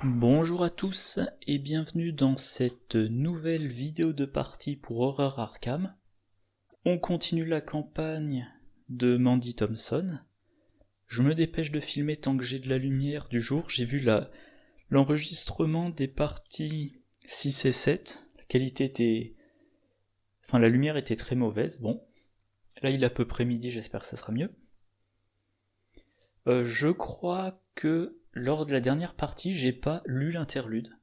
Bonjour à tous et bienvenue dans cette nouvelle vidéo de partie pour Horror Arkham. On continue la campagne de Mandy Thompson. Je me dépêche de filmer tant que j'ai de la lumière du jour. J'ai vu l'enregistrement des parties 6 et 7. La qualité était... la lumière était très mauvaise. Bon, là il est à peu près midi, j'espère que ça sera mieux. Je crois que lors de la dernière partie, j'ai pas lu l'interlude.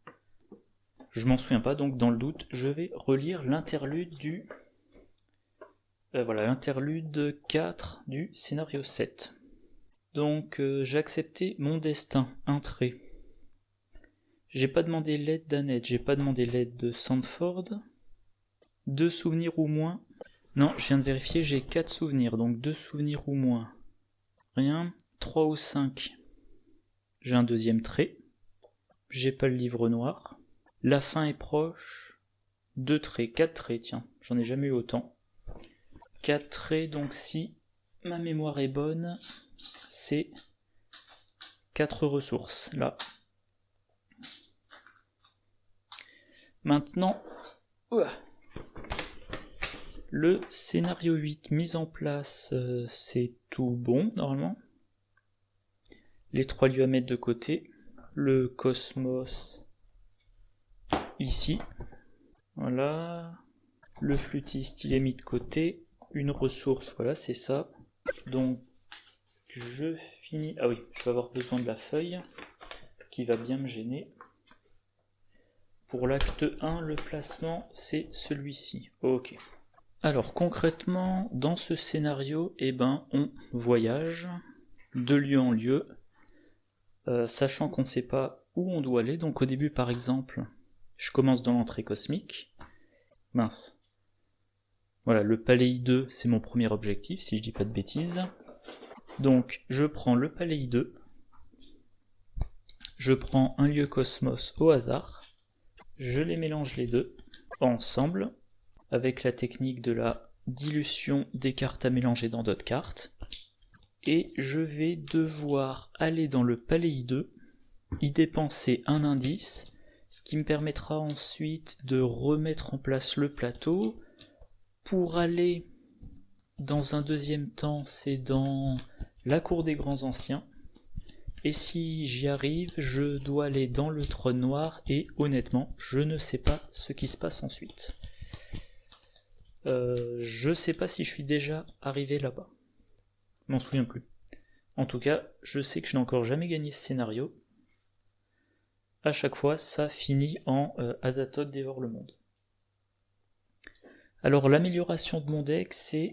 Je m'en souviens pas, donc dans le doute, je vais relire l'interlude du... l'interlude 4 du scénario 7. Donc j'ai accepté mon destin, un trait. J'ai pas demandé l'aide d'Annette, j'ai pas demandé l'aide de Sandford. 2 souvenirs ou moins. Non, je viens de vérifier, j'ai 4 souvenirs, donc 2 souvenirs ou moins. Rien. 3 ou 5. J'ai un deuxième trait. J'ai pas le livre noir. La fin est proche. 2 traits, 4 traits, tiens, j'en ai jamais eu autant. 4 traits, donc si ma mémoire est bonne, c'est 4 ressources, là. Maintenant, le scénario 8 mis en place, c'est tout bon, normalement. Les 3 lieux à mettre de côté. Le cosmos, ici. Voilà. Le flûtiste, il est mis de côté. Une ressource, voilà, c'est ça. Donc, je finis... Ah oui, je vais avoir besoin de la feuille, qui va bien me gêner. Pour l'acte 1, le placement, c'est celui-ci. Ok. Alors, concrètement, dans ce scénario, on voyage de lieu en lieu, sachant qu'on ne sait pas où on doit aller. Donc au début, par exemple, je commence dans l'entrée cosmique. Mince. Voilà, le palais I2, c'est mon premier objectif, si je dis pas de bêtises. Donc, je prends le palais I2. Je prends un lieu cosmos au hasard. Je les mélange les deux ensemble, avec la technique de la dilution des cartes à mélanger dans d'autres cartes. Et je vais devoir aller dans le palais I2, y dépenser un indice, ce qui me permettra ensuite de remettre en place le plateau. Pour aller dans un deuxième temps, c'est dans la cour des grands anciens. Et si j'y arrive, je dois aller dans le trône noir et honnêtement, je ne sais pas ce qui se passe ensuite. Je sais pas si je suis déjà arrivé là-bas. Je m'en souviens plus. En tout cas, je sais que je n'ai encore jamais gagné ce scénario. À chaque fois, ça finit en Azathoth dévore le monde. Alors l'amélioration de mon deck, c'est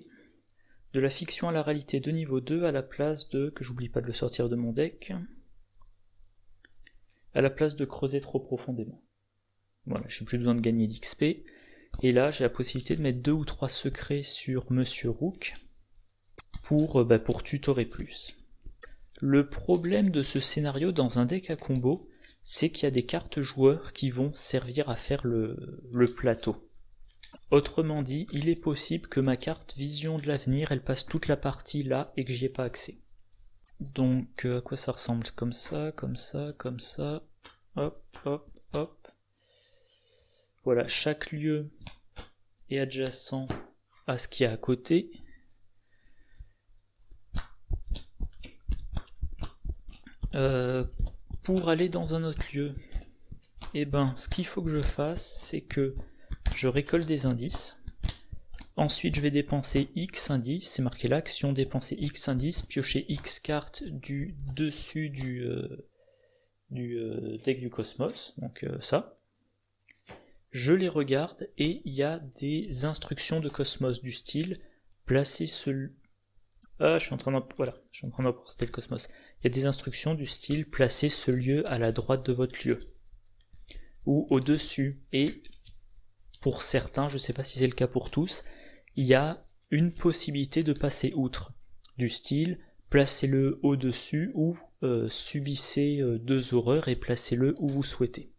de la fiction à la réalité de niveau 2 à la place de, que j'oublie pas de le sortir de mon deck, à la place de creuser trop profondément. Voilà, j'ai plus besoin de gagner d'XP. Et là, j'ai la possibilité de mettre 2 ou 3 secrets sur Monsieur Rook pour tutorer plus. Le problème de ce scénario dans un deck à combo, c'est qu'il y a des cartes joueurs qui vont servir à faire le plateau. Autrement dit, il est possible que ma carte Vision de l'avenir, elle passe toute la partie là et que j'y ai pas accès. Donc, à quoi ça ressemble? Comme ça, comme ça, comme ça. Hop, hop, hop. Voilà, chaque lieu est adjacent à ce qu'il y a à côté. Pour aller dans un autre lieu, ce qu'il faut que je fasse, c'est que je récolte des indices. Ensuite, je vais dépenser X indices, c'est marqué là, action dépenser X indices, piocher X cartes du dessus du deck du cosmos, donc ça. Je les regarde et il y a des instructions de cosmos du style placer ce... Ah, je suis en train d'emporter le cosmos. Il y a des instructions du style placer ce lieu à la droite de votre lieu ou au-dessus. Et pour certains, je ne sais pas si c'est le cas pour tous, il y a une possibilité de passer outre, du style placez-le au-dessus ou subissez 2 horreurs et placez-le où vous souhaitez.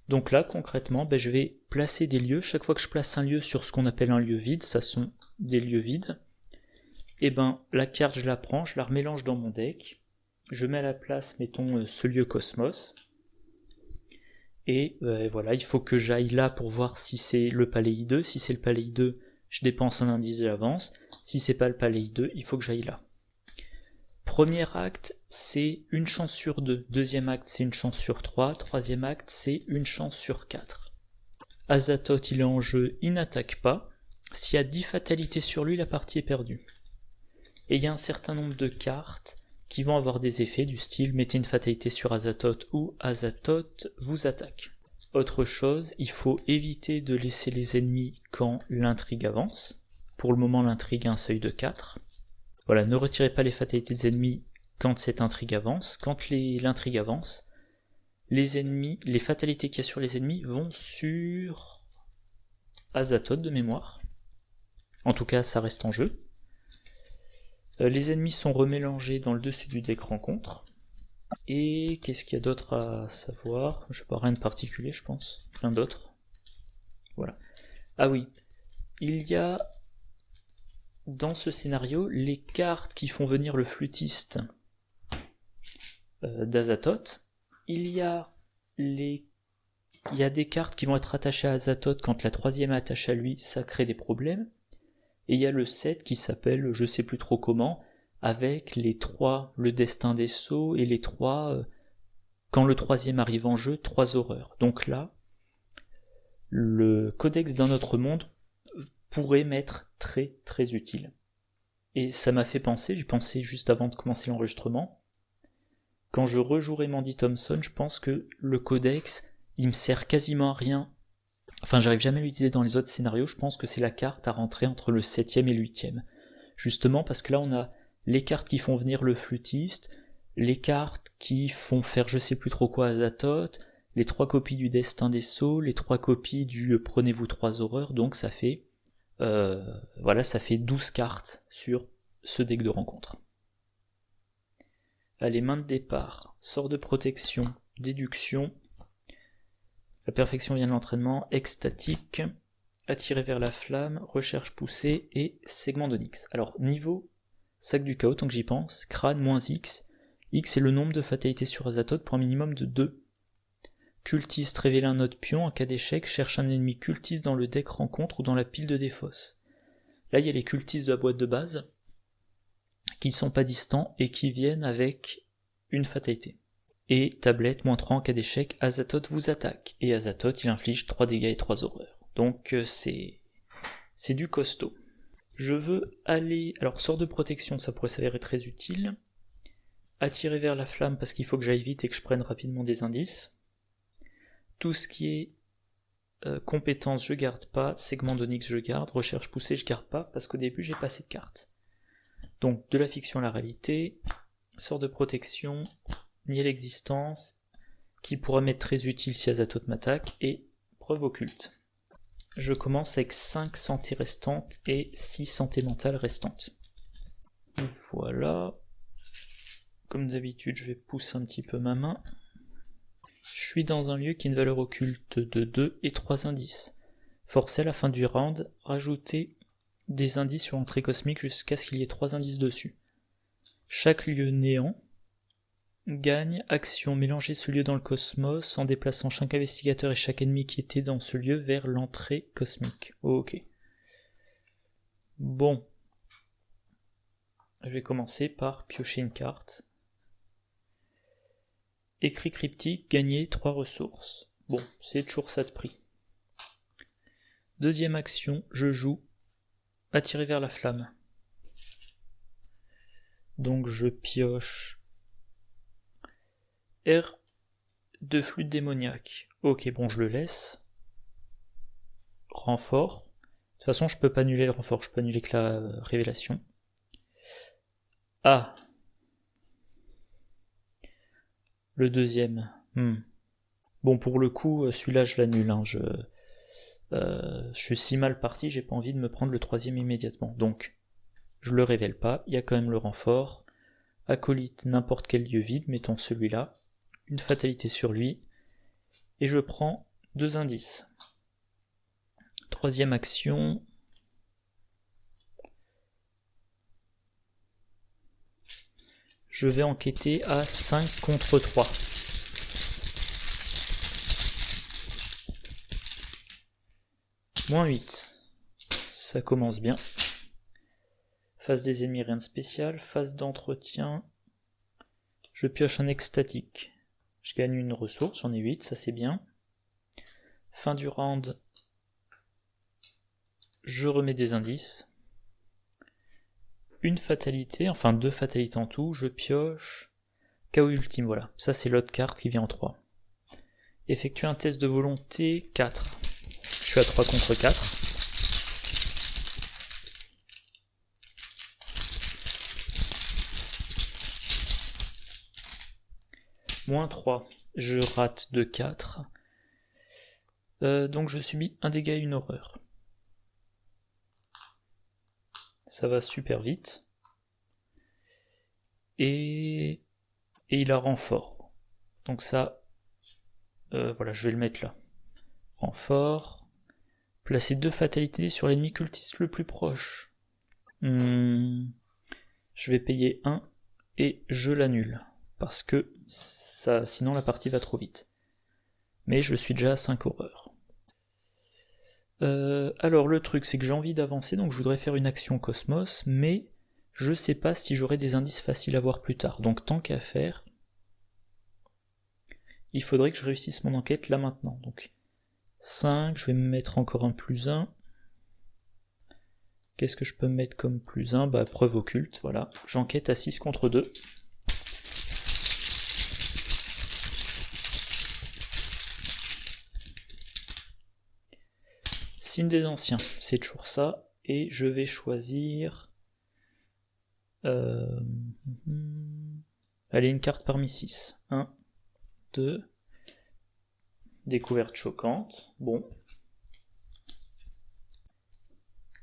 Donc là, concrètement, je vais placer des lieux. Chaque fois que je place un lieu sur ce qu'on appelle un lieu vide, ça sont des lieux vides, la carte, je la prends, je la remélange dans mon deck, je mets à la place, mettons, ce lieu Cosmos. Et voilà, il faut que j'aille là pour voir si c'est le palais I2. Si c'est le palais I2, je dépense un indice et j'avance. Si c'est pas le palais I2, il faut que j'aille là. Premier acte, c'est une chance sur 2. Deuxième acte, c'est une chance sur 3. Troisième acte, c'est une chance sur 4. Azathoth, il est en jeu, il n'attaque pas. S'il y a 10 fatalités sur lui, la partie est perdue. Et il y a un certain nombre de cartes qui vont avoir des effets du style mettez une fatalité sur Azathoth ou Azathoth vous attaque. Autre chose, il faut éviter de laisser les ennemis quand l'intrigue avance. Pour le moment, l'intrigue a un seuil de 4. Voilà, ne retirez pas les fatalités des ennemis quand cette intrigue avance. Quand l'intrigue avance, les ennemis, les fatalités qu'il y a sur les ennemis vont sur Azathoth de mémoire. En tout cas, ça reste en jeu. Les ennemis sont remélangés dans le dessus du deck rencontre. Et qu'est-ce qu'il y a d'autre à savoir? Je sais pas, rien de particulier, je pense. Plein d'autres. Voilà. Ah oui, il y a dans ce scénario les cartes qui font venir le flûtiste d'Azathoth. Il y a des cartes qui vont être attachées à Azathoth quand la troisième est attachée à lui, ça crée des problèmes. Et il y a le set qui s'appelle je sais plus trop comment, avec les 3, le destin des sceaux, et les 3, quand le troisième arrive en jeu, 3 horreurs. Donc là, le codex d'un autre monde pourrait m'être très très utile. Et ça m'a fait penser, j'y pensais juste avant de commencer l'enregistrement, quand je rejouerai Mandy Thompson, je pense que le codex, il me sert quasiment à rien. Enfin, j'arrive jamais à l'utiliser dans les autres scénarios, je pense que c'est la carte à rentrer entre le 7ème et le 8ème. Justement parce que là on a les cartes qui font venir le flûtiste, les cartes qui font faire je sais plus trop quoi à Azathoth, les 3 copies du destin des sceaux, les 3 copies du prenez-vous 3 horreurs, donc ça fait voilà, ça fait 12 cartes sur ce deck de rencontre. Allez, main de départ, sort de protection, déduction. La perfection vient de l'entraînement, extatique, attirer vers la flamme, recherche poussée et segment d'onyx. Alors, niveau sac du chaos, tant que j'y pense, crâne moins X. X est le nombre de fatalités sur Azathoth pour un minimum de 2. Cultiste, révéler un autre pion, en cas d'échec, cherche un ennemi cultiste dans le deck rencontre ou dans la pile de défausse. Là, il y a les cultistes de la boîte de base, qui ne sont pas distants et qui viennent avec une fatalité. Et tablette, moins 3 en cas d'échec, Azathoth vous attaque. Et Azathoth, il inflige 3 dégâts et 3 horreurs. Donc c'est du costaud. Je veux aller... Alors, sort de protection, ça pourrait s'avérer très utile. Attirer vers la flamme, parce qu'il faut que j'aille vite et que je prenne rapidement des indices. Tout ce qui est compétences, je garde pas. Segment d'onyx, je garde. Recherche poussée, je garde pas, parce qu'au début, j'ai pas assez de cartes. Donc, de la fiction à la réalité. Sort de protection... nier l'existence, qui pourra m'être très utile si Azathoth m'attaque, et preuve occulte. Je commence avec 5 santé restantes et 6 santé mentale restantes. Voilà. Comme d'habitude, je vais pousser un petit peu ma main. Je suis dans un lieu qui a une valeur occulte de 2 et 3 indices. Forcez à la fin du round, rajouter des indices sur l'entrée cosmique jusqu'à ce qu'il y ait 3 indices dessus. Chaque lieu néant gagne action mélanger ce lieu dans le cosmos en déplaçant chaque investigateur et chaque ennemi qui était dans ce lieu vers l'entrée cosmique. Ok. Bon. Je vais commencer par piocher une carte. Écrit cryptique, gagner 3 ressources. Bon, c'est toujours ça de prix. Deuxième action, je joue attirer vers la flamme. Donc je pioche R de flûte démoniaque. Ok, bon, je le laisse. Renfort. De toute façon, je peux pas annuler le renfort, je peux annuler que la révélation. Ah. Le deuxième. Bon, pour le coup, celui-là, je l'annule. Hein. Je suis si mal parti, j'ai pas envie de me prendre le troisième immédiatement. Donc, je le révèle pas. Il y a quand même le renfort. Acolyte, n'importe quel lieu vide, mettons celui-là. Une fatalité sur lui. Et je prends 2 indices. Troisième action. Je vais enquêter à 5 contre 3. Moins 8. Ça commence bien. Phase des ennemis, rien de spécial. Phase d'entretien. Je pioche un extatique. Je gagne une ressource, j'en ai 8, ça c'est bien. Fin du round. Je remets des indices. Une fatalité, enfin 2 fatalités en tout. Je pioche. Chaos ultime, voilà. Ça c'est l'autre carte qui vient en 3. Effectue un test de volonté, 4. Je suis à 3 contre 4. Moins 3, je rate de 4. Donc je subis un dégât et une horreur. Ça va super vite. Et il a renfort. Donc ça, voilà, je vais le mettre là. Renfort. Placer 2 fatalités sur l'ennemi cultiste le plus proche. Je vais payer 1 et je l'annule. Parce que ça, sinon la partie va trop vite. Mais je suis déjà à 5 horreurs. Alors le truc c'est que j'ai envie d'avancer, donc je voudrais faire une action Cosmos, mais je sais pas si j'aurai des indices faciles à voir plus tard. Donc tant qu'à faire, il faudrait que je réussisse mon enquête là maintenant. Donc 5, je vais me mettre encore un +1. Qu'est-ce que je peux me mettre comme +1 ? Bah preuve occulte, voilà. J'enquête à 6 contre 2. Signe des anciens, c'est toujours ça. Et je vais choisir... Allez, une carte parmi 6. 1, 2... Découverte choquante, bon.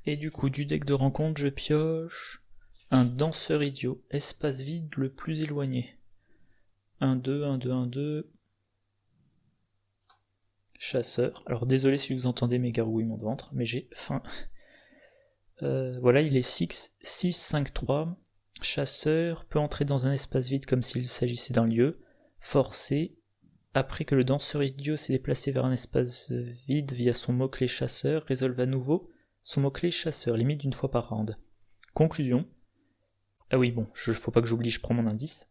Et du coup, du deck de rencontre, je pioche un danseur idiot, espace vide le plus éloigné. 1, 2, 1, 2, 1, 2... Chasseur. Alors désolé si vous entendez mes gargouillements de ventre, mais j'ai faim. Voilà, il est 6, 5, 3. Chasseur peut entrer dans un espace vide comme s'il s'agissait d'un lieu. Forcé. Après que le danseur idiot s'est déplacé vers un espace vide via son mot-clé chasseur, résolve à nouveau son mot-clé chasseur, limite d'une fois par round. Conclusion. Ah oui, bon, faut pas que j'oublie, je prends mon indice.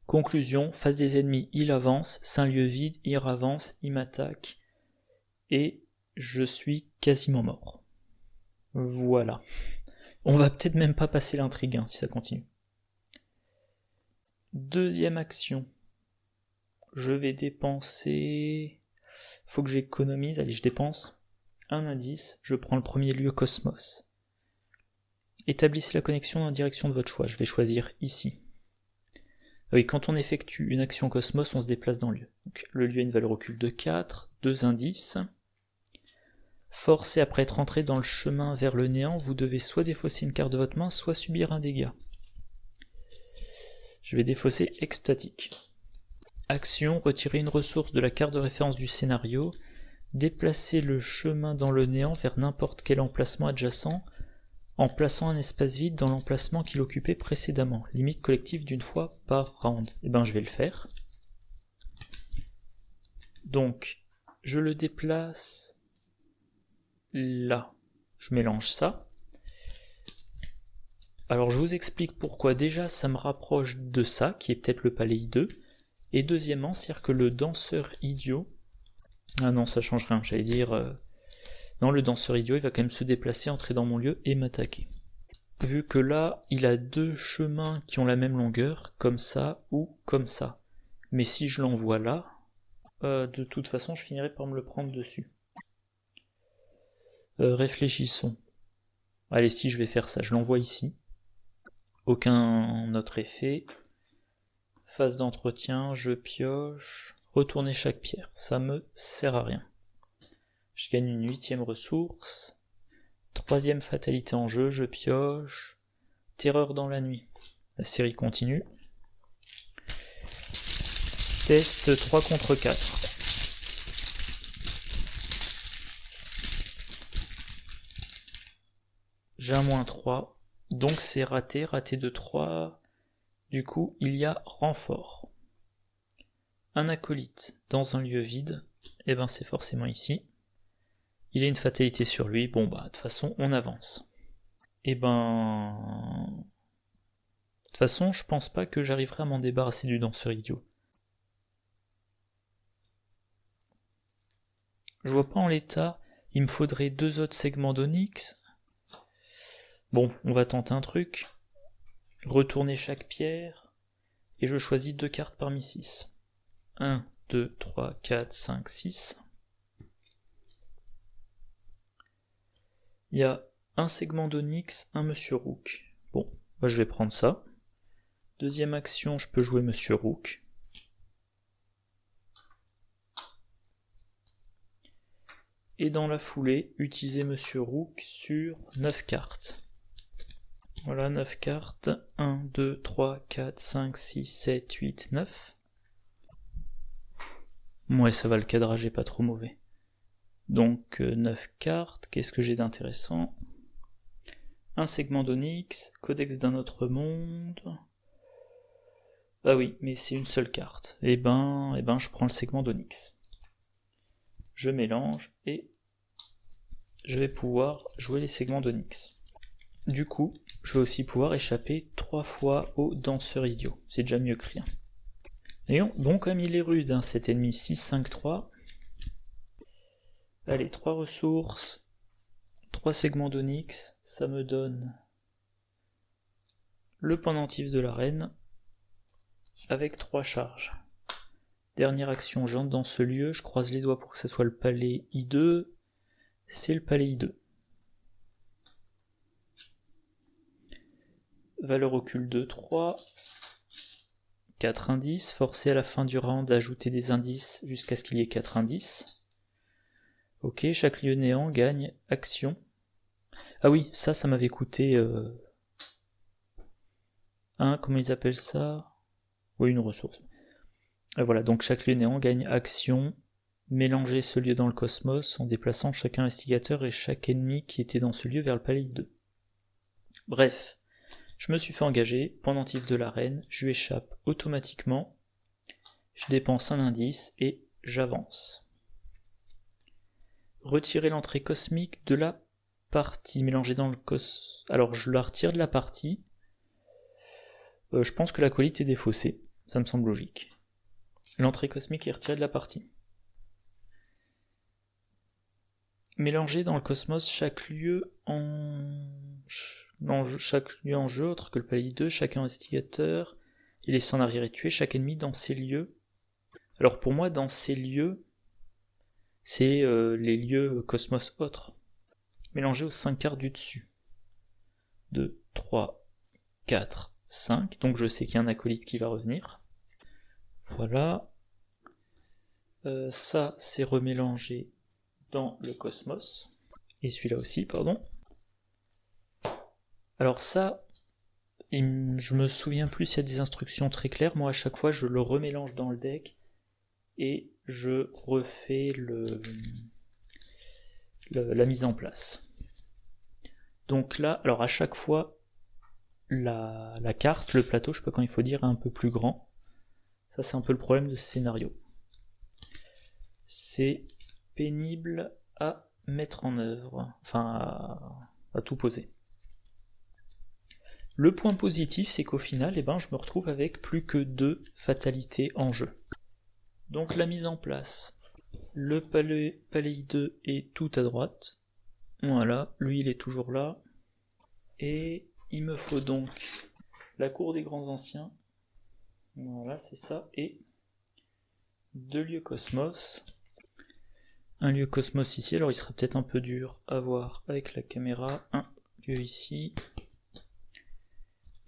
Conclusion, face des ennemis, il avance, c'est un lieu vide, il avance, il m'attaque, et je suis quasiment mort. Voilà. On va peut-être même pas passer l'intrigue si ça continue. Deuxième action. Je vais dépenser... Faut que j'économise, allez je dépense un indice, je prends le premier lieu Cosmos. Établissez la connexion en direction de votre choix, je vais choisir ici. Oui, quand on effectue une action Cosmos, on se déplace dans le lieu. Donc, le lieu a une valeur occulte de 4, 2 indices. Forcé après être entré dans le chemin vers le néant, vous devez soit défausser une carte de votre main, soit subir un dégât. Je vais défausser extatique. Action, retirer une ressource de la carte de référence du scénario, déplacer le chemin dans le néant vers n'importe quel emplacement adjacent, en plaçant un espace vide dans l'emplacement qu'il occupait précédemment. Limite collective d'une fois par round. Et ben je vais le faire. Donc, je le déplace là. Je mélange ça. Alors je vous explique pourquoi. Déjà, ça me rapproche de ça, qui est peut-être le palais hideux. Et deuxièmement, c'est-à-dire que le danseur idiot... Ah non, ça change rien, j'allais dire... Non, le danseur idiot, il va quand même se déplacer, entrer dans mon lieu et m'attaquer. Vu que là, il a 2 chemins qui ont la même longueur, comme ça ou comme ça. Mais si je l'envoie là, de toute façon, je finirai par me le prendre dessus. Réfléchissons. Allez, si je vais faire ça, je l'envoie ici. Aucun autre effet. Phase d'entretien, je pioche. Retourner chaque pierre, ça me sert à rien. Je gagne une 8e ressource. 3e fatalité en jeu, je pioche. Terreur dans la nuit. La série continue. Test 3 contre 4. j'ai un -3, donc c'est raté de 3. Du coup, il y a renfort. Un acolyte dans un lieu vide, et ben c'est forcément ici. Il a une fatalité sur lui, bon bah de toute façon on avance. Et ben... De toute façon, je pense pas que j'arriverai à m'en débarrasser du danseur idiot. Je vois pas en l'état, il me faudrait 2 autres segments d'onyx. Bon, on va tenter un truc. Retourner chaque pierre, et je choisis 2 cartes parmi 6. 1, 2, 3, 4, 5, 6. Il y a un segment d'onyx, un Monsieur Rook. Bon, moi je vais prendre ça. Deuxième action, je peux jouer Monsieur Rook. Et dans la foulée, utiliser Monsieur Rook sur 9 cartes. Voilà, 9 cartes. 1, 2, 3, 4, 5, 6, 7, 8, 9. Ouais, ça va, le cadrage est pas trop mauvais. Donc 9 cartes, qu'est-ce que j'ai d'intéressant? Un segment d'onyx, codex d'un autre monde. Ah oui, mais c'est une seule carte. Eh ben, je prends le segment d'onyx. Je mélange et je vais pouvoir jouer les segments d'onyx. Du coup, je vais aussi pouvoir échapper 3 fois au danseur idiot. C'est déjà mieux que rien. Et bon, comme il est rude, hein, cet ennemi 6, 5, 3. Allez, 3 ressources, 3 segments d'onyx, ça me donne le pendentif de la reine, avec 3 charges. Dernière action, j'entre dans ce lieu, je croise les doigts pour que ce soit le palais I2, c'est le palais I2. Valeur occulte 2, 3, 4 indices, forcer à la fin du round d'ajouter des indices jusqu'à ce qu'il y ait 4 indices. Ok, chaque lieu néant gagne action. Ah oui, ça m'avait coûté... comment ils appellent ça? Oui, une ressource. Et voilà, donc chaque lieu néant gagne action. Mélanger ce lieu dans le cosmos en déplaçant chaque investigateur et chaque ennemi qui était dans ce lieu vers le palais 2. Bref, je me suis fait engager, pendentif de la reine, je lui échappe automatiquement, je dépense un indice et j'avance. Retirer l'entrée cosmique de la partie, mélanger dans le cos... Alors je la retire de la partie, je pense que l'acolyte est défaussé, ça me semble logique. L'entrée cosmique est retirée de la partie. Mélanger dans le cosmos chaque lieu en jeu autre que le palais 2, chaque investigateur, et laisser en arrière et tuer chaque ennemi dans ces lieux. Alors pour moi, dans ces lieux, c'est les lieux cosmos autres. Mélanger aux 5 cartes du dessus. 2, 3, 4, 5. Donc je sais qu'il y a un acolyte qui va revenir. Voilà. Ça, c'est remélangé dans le cosmos. Et celui-là aussi, pardon. Alors ça, je me souviens plus s'il y a des instructions très claires. Moi, à chaque fois, je le remélange dans le deck et je refais la mise en place. Donc là, alors à chaque fois, la carte, le plateau, je sais pas quand il faut dire, est un peu plus grand. Ça, c'est un peu le problème de ce scénario. C'est pénible à mettre en œuvre, enfin à tout poser. Le point positif, c'est qu'au final, je me retrouve avec plus que 2 fatalités en jeu. Donc la mise en place. Le palais I2 est tout à droite. Voilà, lui il est toujours là. Et il me faut donc la cour des grands anciens. Voilà, c'est ça. Et 2 lieux cosmos. Un lieu cosmos ici, alors il sera peut-être un peu dur à voir avec la caméra. Un lieu ici.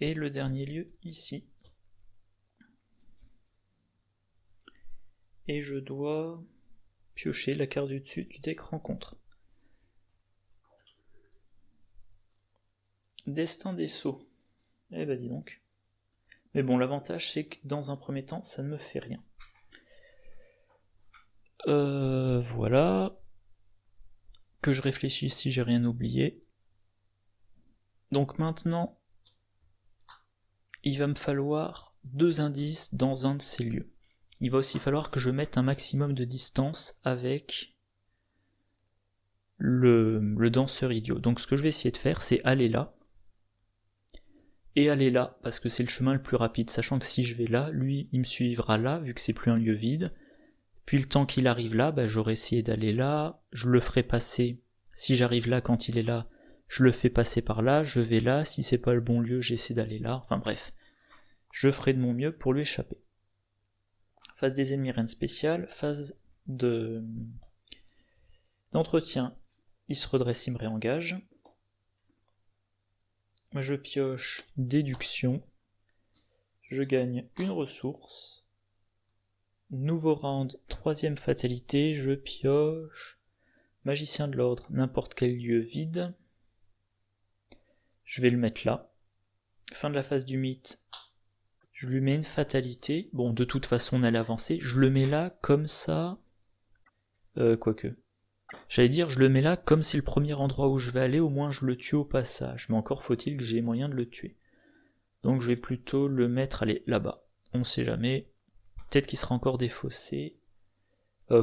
Et le dernier lieu ici. Et je dois piocher la carte du dessus du deck rencontre. Destin des sceaux. Eh ben dis donc. Mais bon, l'avantage c'est que dans un premier temps, ça ne me fait rien. Voilà. Que je réfléchisse si j'ai rien oublié. Donc maintenant, il va me falloir 2 indices dans un de ces lieux. Il va aussi falloir que je mette un maximum de distance avec le danseur idiot. Donc ce que je vais essayer de faire, c'est aller là, et aller là, parce que c'est le chemin le plus rapide, sachant que si je vais là, lui, il me suivra là, vu que c'est plus un lieu vide. Puis le temps qu'il arrive là, j'aurai essayé d'aller là, je le ferai passer, si j'arrive là quand il est là, je le fais passer par là, je vais là, si c'est pas le bon lieu, j'essaie d'aller là, enfin bref. Je ferai de mon mieux pour lui échapper. Phase des ennemis, rien de spécial. Phase d'entretien, il se redresse, il me réengage. Je pioche déduction. Je gagne une ressource. Nouveau round, 3ème fatalité, je pioche magicien de l'ordre, n'importe quel lieu vide. Je vais le mettre là. Fin de la phase du mythe. Je lui mets une fatalité. Bon, de toute façon, on allait avancer. Je le mets là, comme ça. Quoique. J'allais dire, je le mets là, comme c'est le premier endroit où je vais aller, au moins je le tue au passage. Mais encore faut-il que j'ai moyen de le tuer. Donc je vais plutôt le mettre, allez, là-bas. On sait jamais. Peut-être qu'il sera encore défaussé.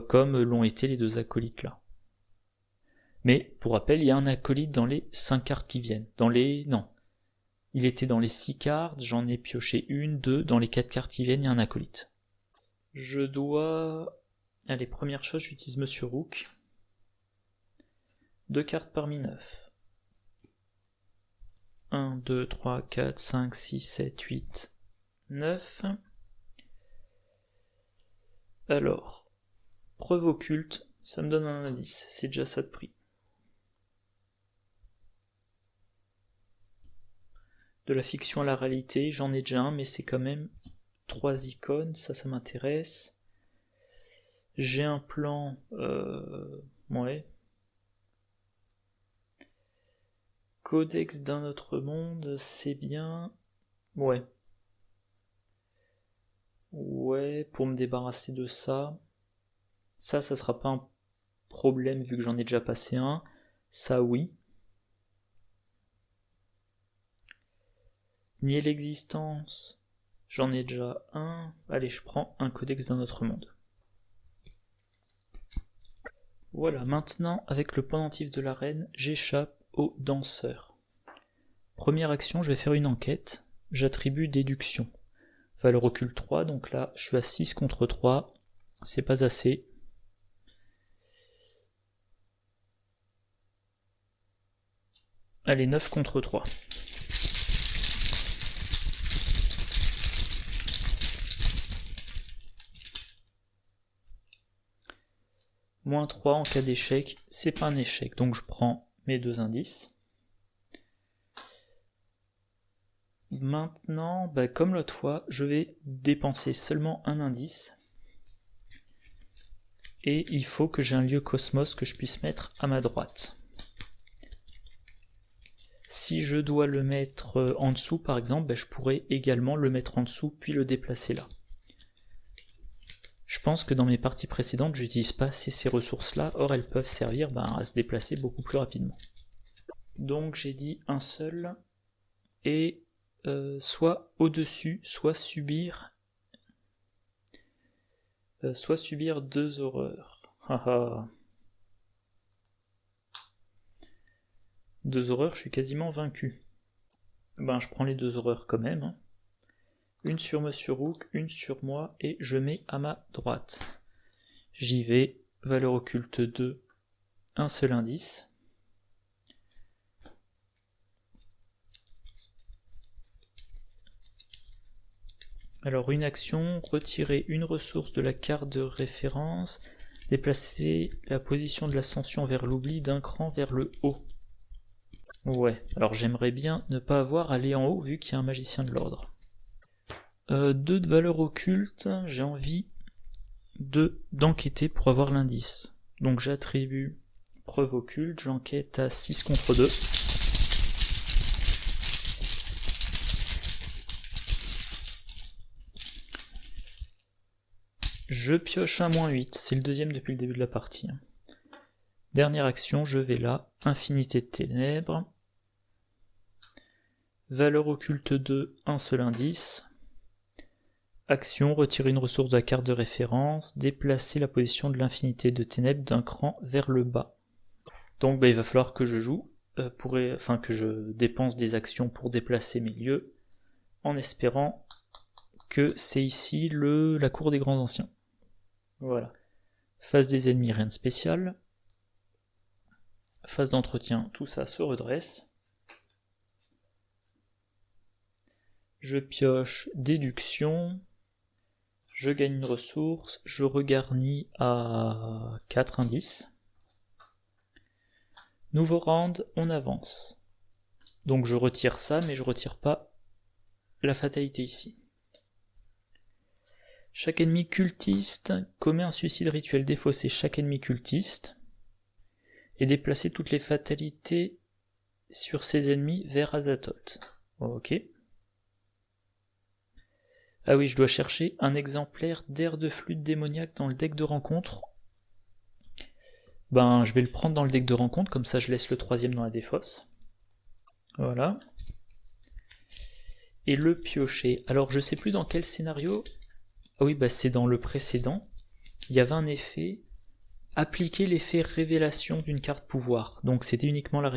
Comme l'ont été les 2 acolytes là. Mais, pour rappel, il y a un acolyte dans les 5 cartes qui viennent. Non. Il était dans les 6 cartes, j'en ai pioché 1, 2, dans les 4 cartes qui viennent, il y a un acolyte. Je dois... Allez, première chose, j'utilise Monsieur Rook. 2 cartes parmi 9. 1, 2, 3, 4, 5, 6, 7, 8, 9. Alors, preuve occulte, ça me donne un indice, c'est déjà ça de prix. De la fiction à la réalité, j'en ai déjà un, mais c'est quand même 3 icônes, ça m'intéresse. J'ai un plan, ouais. Codex d'un autre monde, c'est bien. Ouais. Ouais, pour me débarrasser de ça. Ça sera pas un problème vu que j'en ai déjà passé un. Ça, oui. Nier l'existence, j'en ai déjà un. Allez, je prends un codex d'un autre monde. Voilà, maintenant, avec le pendentif de la reine, j'échappe au danseur. Première action, je vais faire une enquête. J'attribue déduction. Valeur occulte 3, donc là, je suis à 6 contre 3. C'est pas assez. Allez, 9 contre 3. Moins 3 en cas d'échec, c'est pas un échec, donc je prends mes 2 indices. Maintenant, comme l'autre fois, je vais dépenser seulement un indice. Et il faut que j'ai un lieu cosmos que je puisse mettre à ma droite. Si je dois le mettre en dessous, par exemple, je pourrais également le mettre en dessous, puis le déplacer là. Je pense que dans mes parties précédentes, j'utilise pas assez ces ressources-là, or elles peuvent servir à se déplacer beaucoup plus rapidement. Donc j'ai dit un seul, et soit au-dessus, soit subir 2 horreurs. Haha. 2 horreurs, je suis quasiment vaincu. Je prends les 2 horreurs quand même. Hein. Une sur Monsieur Rook, une sur moi, et je mets à ma droite. J'y vais, valeur occulte 2, un seul indice. Alors une action, retirer une ressource de la carte de référence, déplacer la position de l'ascension vers l'oubli d'un cran vers le haut. Ouais, alors j'aimerais bien ne pas avoir à aller en haut vu qu'il y a un magicien de l'ordre. 2 de valeur occulte, j'ai envie d'enquêter pour avoir l'indice. Donc j'attribue preuve occulte, j'enquête à 6 contre 2. Je pioche un -8, c'est le deuxième depuis le début de la partie. Dernière action, je vais là, infinité de ténèbres. Valeur occulte 2, un seul indice. Action, retirer une ressource de la carte de référence, déplacer la position de l'infinité de ténèbres d'un cran vers le bas. Donc il va falloir que je joue, que je dépense des actions pour déplacer mes lieux, en espérant que c'est ici la cour des grands anciens. Voilà. Phase des ennemis, rien de spécial. Phase d'entretien, tout ça se redresse. Je pioche déduction. Je gagne une ressource. Je regarnis à 4 indices. Nouveau round, on avance. Donc je retire ça, mais je retire pas la fatalité ici. Chaque ennemi cultiste commet un suicide rituel, défausser chaque ennemi cultiste et déplacer toutes les fatalités sur ses ennemis vers Azathoth. Ok. Ah oui, je dois chercher un exemplaire d'air de flûte démoniaque dans le deck de rencontre. Ben, je vais le prendre dans le deck de rencontre, comme ça je laisse le troisième dans la défausse. Voilà. Et le piocher. Alors je sais plus dans quel scénario. Ah oui, bah c'est dans le précédent. Il y avait un effet. Appliquer l'effet révélation d'une carte pouvoir. Donc c'était uniquement la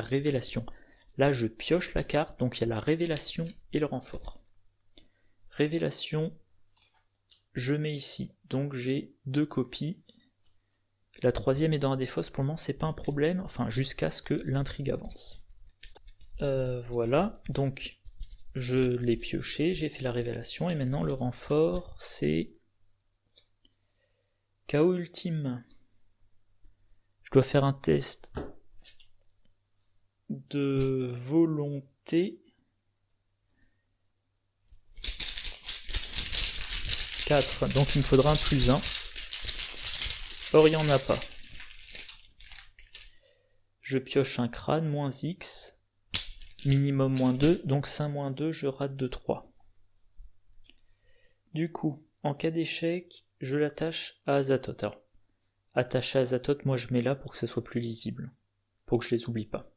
révélation. Là je pioche la carte, donc il y a la révélation et le renfort. Révélation, je mets ici. Donc j'ai 2 copies. La troisième est dans la défausse, pour le moment c'est pas un problème, enfin jusqu'à ce que l'intrigue avance. Voilà, donc je l'ai pioché, j'ai fait la révélation, et maintenant le renfort c'est chaos ultime. Je dois faire un test de volonté. 4, donc il me faudra un +1. Or il n'y en a pas. Je pioche un crâne, -X, minimum -2, donc 5 -2, je rate de 3. Du coup, en cas d'échec, je l'attache à Azathoth. Alors, attaché à Azathoth, moi je mets là pour que ça soit plus lisible, pour que je les oublie pas.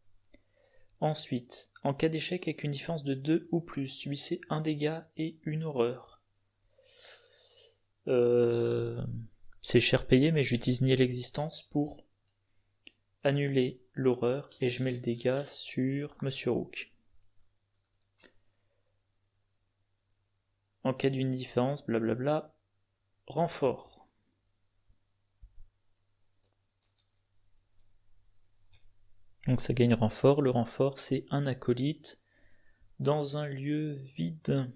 Ensuite, en cas d'échec avec une différence de 2 ou plus, subissez un dégât et une horreur. C'est cher payé, mais j'utilise nier l'existence pour annuler l'horreur et je mets le dégât sur Monsieur Rook. En cas d'une différence, blablabla, renfort. Donc ça gagne renfort. Le renfort, c'est un acolyte dans un lieu vide.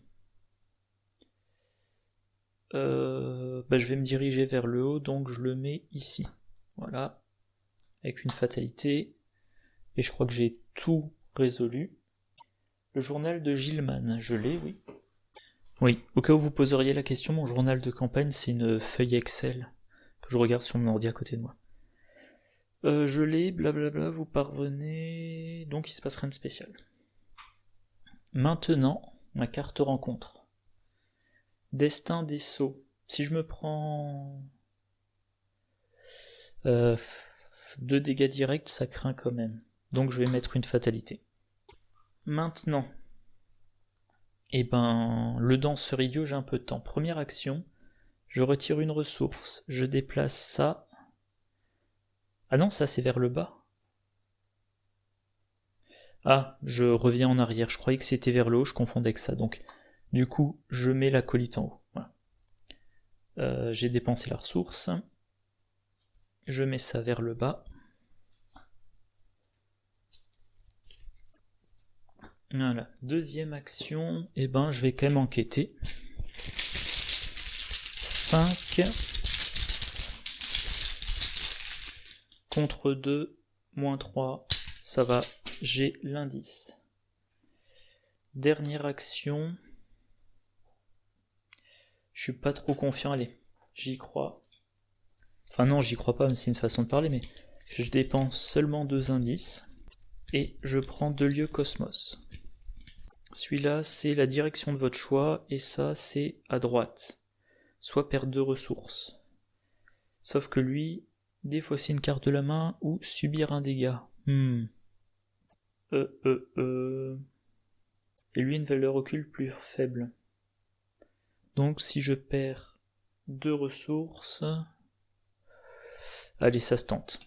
Je vais me diriger vers le haut, donc je le mets ici. Voilà. Avec une fatalité. Et je crois que j'ai tout résolu. Le journal de Gilman, je l'ai, oui. Oui, au cas où vous poseriez la question, mon journal de campagne, c'est une feuille Excel que je regarde sur mon ordi à côté de moi. Je l'ai, blablabla, vous parvenez... Donc il se passe rien de spécial. Maintenant, ma carte rencontre. Destin des sceaux. Si je me prends 2 dégâts directs, ça craint quand même. Donc je vais mettre une fatalité. Maintenant, le danseur idiot, j'ai un peu de temps. Première action, je retire une ressource, je déplace ça. Ah non, ça c'est vers le bas. Ah, je reviens en arrière, je croyais que c'était vers le haut, je confondais avec ça. Donc, du coup, je mets l'acolyte en haut. Voilà. J'ai dépensé la ressource. Je mets ça vers le bas. Voilà. Deuxième action, je vais quand même enquêter. 5 contre 2, -3, ça va, j'ai l'indice. Dernière action. Je suis pas trop confiant, allez, j'y crois. Enfin non, j'y crois pas, mais c'est une façon de parler, mais je dépense seulement 2 indices. Et je prends 2 lieux cosmos. Celui-là, c'est la direction de votre choix, et ça, c'est à droite. Soit perdre 2 ressources. Sauf que lui, défausser une carte de la main ou subir un dégât. et lui une valeur occulte plus faible. Donc si je perds 2 ressources... Allez, ça se tente.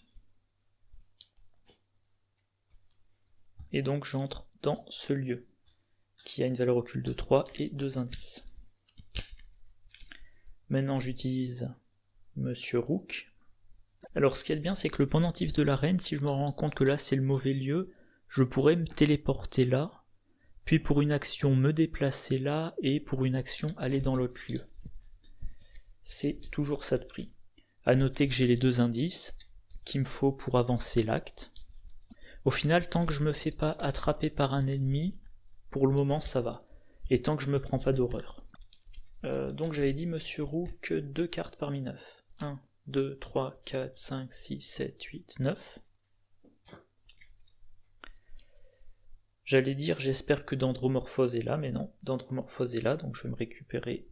Et donc j'entre dans ce lieu, qui a une valeur occulte de 3 et 2 indices. Maintenant j'utilise Monsieur Rook. Alors ce qui est bien, c'est que le pendentif de la reine, si je me rends compte que là c'est le mauvais lieu, je pourrais me téléporter là, puis pour une action me déplacer là, et pour une action aller dans l'autre lieu. C'est toujours ça de prix. A noter que j'ai les 2 indices qu'il me faut pour avancer l'acte. Au final, tant que je me fais pas attraper par un ennemi, pour le moment ça va. Et tant que je me prends pas d'horreur. Donc j'avais dit Monsieur Rook 2 cartes parmi 9. 1, 2, 3, 4, 5, 6, 7, 8, 9. J'allais dire j'espère que Dendromorphose est là, mais non, Dendromorphose est là, donc je vais me récupérer.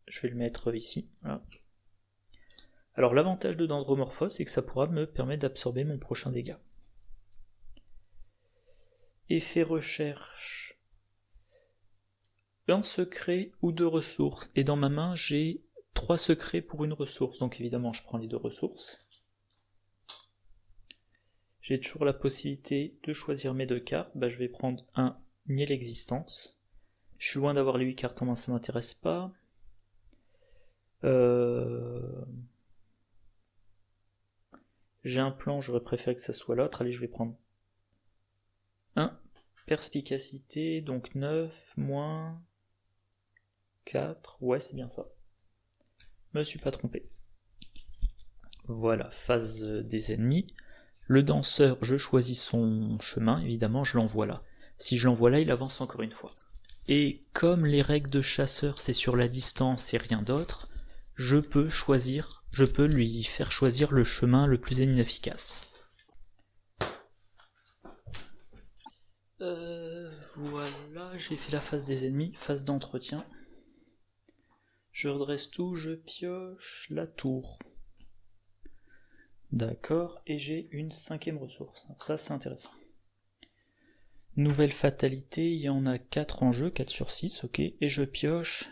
Je vais le mettre ici. Voilà. Alors l'avantage de Dendromorphose, c'est que ça pourra me permettre d'absorber mon prochain dégât. Effet recherche. Un secret ou 2 ressources. Et dans ma main, j'ai 3 secrets pour une ressource. Donc évidemment, je prends les 2 ressources. J'ai toujours la possibilité de choisir mes 2 cartes. Je vais prendre un Nier l'existence. Je suis loin d'avoir les 8 cartes en main, ça m'intéresse pas. J'ai un plan, j'aurais préféré que ça soit l'autre. Allez, je vais prendre 1. Perspicacité, donc 9, moins 4. Ouais, c'est bien ça. Me suis pas trompé. Voilà, phase des ennemis. Le danseur, je choisis son chemin, évidemment, je l'envoie là. Si je l'envoie là, il avance encore une fois. Et comme les règles de chasseur, c'est sur la distance et rien d'autre, je peux lui faire choisir le chemin le plus inefficace. Voilà, j'ai fait la phase des ennemis, phase d'entretien. Je redresse tout, je pioche la tour. D'accord, et j'ai une 5e ressource. Ça, c'est intéressant. Nouvelle fatalité, il y en a 4 en jeu, 4 sur 6, ok. Et je pioche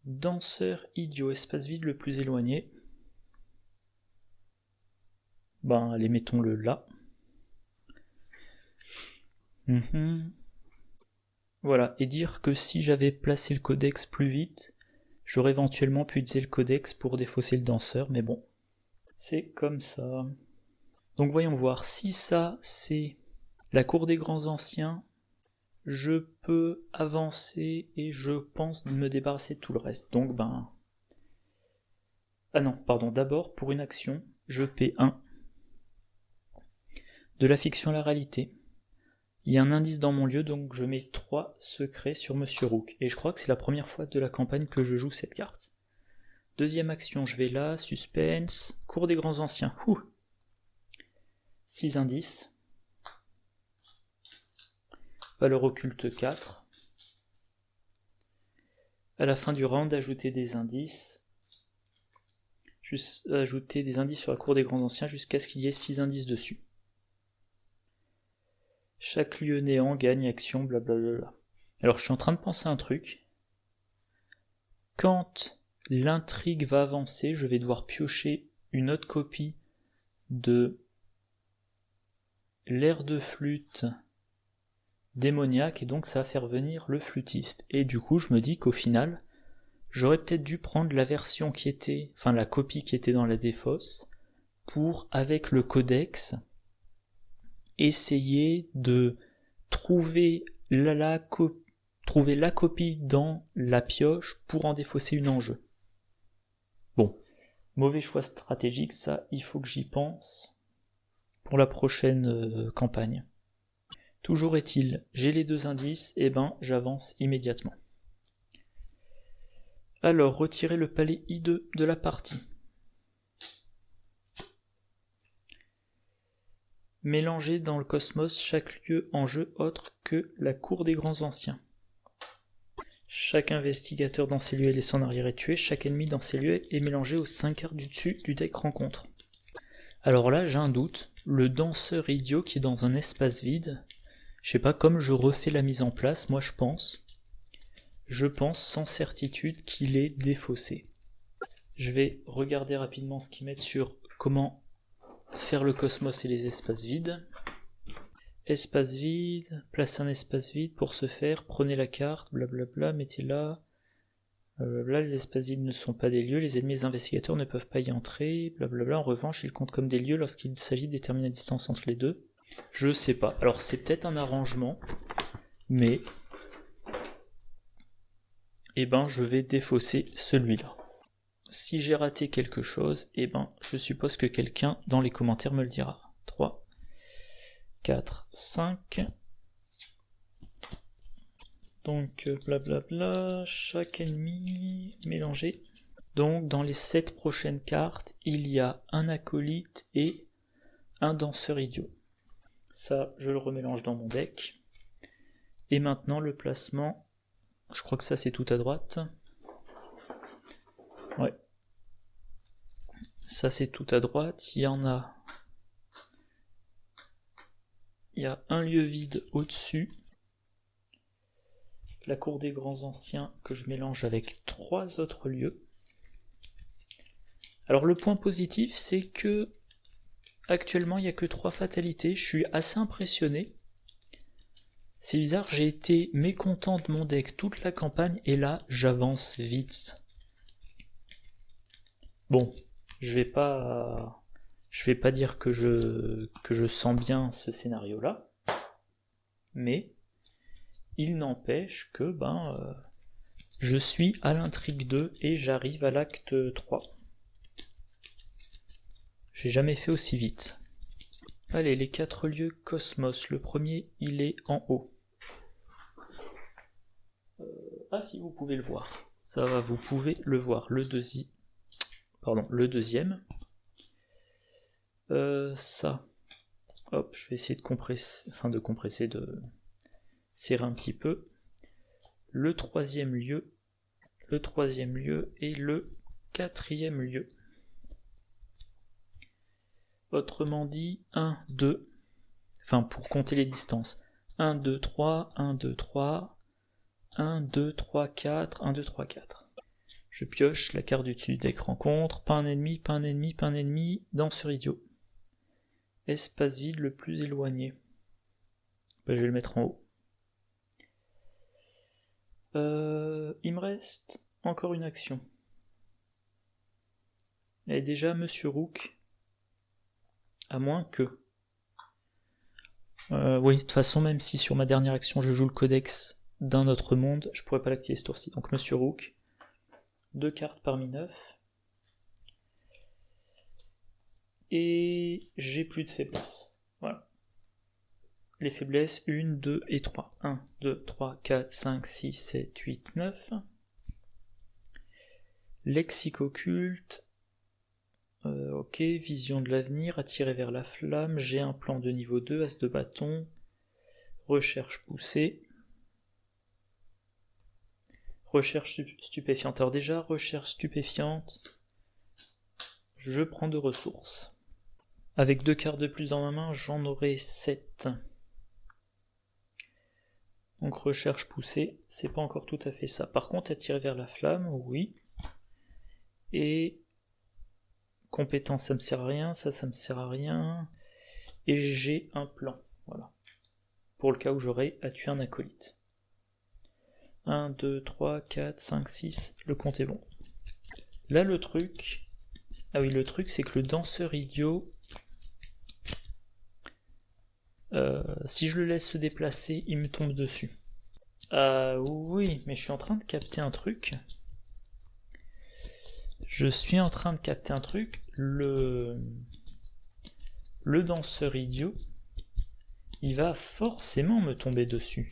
danseur idiot, espace vide le plus éloigné. Allez, mettons-le là. Voilà, et dire que si j'avais placé le codex plus vite, j'aurais éventuellement pu utiliser le codex pour défausser le danseur, mais bon, c'est comme ça. Donc voyons voir, si ça c'est la cour des grands anciens, je peux avancer et je pense me débarrasser de tout le reste. Donc ah non, pardon, d'abord pour une action, je paie 1. De la fiction à la réalité. Il y a un indice dans mon lieu, donc je mets 3 secrets sur Monsieur Rook. Et je crois que c'est la première fois de la campagne que je joue cette carte. Deuxième action, je vais là, suspense, cour des grands anciens. 6 indices. Valeur occulte 4. À la fin du round, ajouter des indices. Ajouter des indices sur la cour des grands anciens jusqu'à ce qu'il y ait 6 indices dessus. Chaque lieu néant gagne action, blablabla. Alors je suis en train de penser à un truc. Quand l'intrigue va avancer, je vais devoir piocher une autre copie de l'air de flûte démoniaque, et donc ça va faire venir le flûtiste. Et du coup, je me dis qu'au final, j'aurais peut-être dû prendre la version qui était, enfin la copie qui était dans la défausse, pour, avec le codex, essayer de trouver la copie dans la pioche pour en défausser une en jeu. Bon, mauvais choix stratégique, ça, il faut que j'y pense pour la prochaine campagne. Toujours est-il, j'ai les 2 indices, et j'avance immédiatement. Alors, retirer le palais I2 de la partie. Mélanger dans le cosmos chaque lieu en jeu autre que la cour des grands anciens. Chaque investigateur dans ces lieux et laissé en arrière est tué, chaque ennemi dans ces lieux est mélangé aux 5 cartes du dessus du deck rencontre. Alors là, j'ai un doute, le danseur idiot qui est dans un espace vide, Je sais pas, comme je refais la mise en place, moi je pense sans certitude qu'il est défaussé. Je vais regarder rapidement ce qu'ils mettent sur comment faire le cosmos et les espaces vides. Espace vide, placez un espace vide pour ce faire, prenez la carte, blablabla, mettez-la. Blablabla, les espaces vides ne sont pas des lieux, les ennemis et les investigateurs ne peuvent pas y entrer, blablabla. En revanche, ils comptent comme des lieux lorsqu'il s'agit de déterminer la distance entre les deux. Je sais pas. Alors c'est peut-être un arrangement, mais je vais défausser celui-là. Si j'ai raté quelque chose, je suppose que quelqu'un dans les commentaires me le dira. 3, 4, 5. Donc blablabla, chaque ennemi mélangé. Donc dans les 7 prochaines cartes, il y a un acolyte et un danseur idiot. Ça, je le remélange dans mon deck. Et maintenant le placement, je crois que ça c'est tout à droite. Ouais. Ça c'est tout à droite, il y a un lieu vide au-dessus. La cour des grands anciens que je mélange avec 3 autres lieux. Alors le point positif, c'est que actuellement il n'y a que 3 fatalités, je suis assez impressionné. C'est bizarre, j'ai été mécontent de mon deck toute la campagne et là j'avance vite. Bon, je vais pas dire que je sens bien ce scénario-là, mais il n'empêche que je suis à l'intrigue 2 et j'arrive à l'acte 3. J'ai jamais fait aussi vite. Allez, les 4 lieux cosmos. Le premier, il est en haut. Ah si, vous pouvez le voir. Ça va, vous pouvez le voir. Le deuxième. Ça. Hop, je vais essayer de serrer un petit peu. Le troisième lieu et le 4e lieu. Autrement dit, 1, 2, enfin pour compter les distances. 1, 2, 3, 1, 2, 3, 1, 2, 3, 4, 1, 2, 3, 4. Je pioche la carte du dessus du deck rencontre, pas un ennemi, danseur idiot. Espace vide le plus éloigné. Je vais le mettre en haut. Il me reste encore une action. Et déjà, Monsieur Rook, à moins que... oui, de toute façon, même si sur ma dernière action, je joue le codex d'un autre monde, je pourrais pas l'activer ce tour-ci. Donc Monsieur Rook, 2 cartes parmi 9. Et j'ai plus de faiblesse. Voilà. Les faiblesses, 1, 2 et 3. 1, 2, 3, 4, 5, 6, 7, 8, 9. Lexique occulte. Ok, vision de l'avenir, attiré vers la flamme, j'ai un plan de niveau 2, as de bâton, recherche poussée, recherche stupéfiante. Alors déjà, recherche stupéfiante, je prends 2 ressources. Avec 2 cartes de plus dans ma main, j'en aurai 7. Donc recherche poussée, c'est pas encore tout à fait ça. Par contre, attiré vers la flamme, oui. Et compétence, ça me sert à rien, ça me sert à rien. Et j'ai un plan, voilà. Pour le cas où j'aurai à tuer un acolyte. 1, 2, 3, 4, 5, 6, le compte est bon. Là le truc... Ah oui, le truc c'est que le danseur idiot... si je le laisse se déplacer, il me tombe dessus. Oui, mais je suis en train de capter un truc. Le danseur idiot, il va forcément me tomber dessus.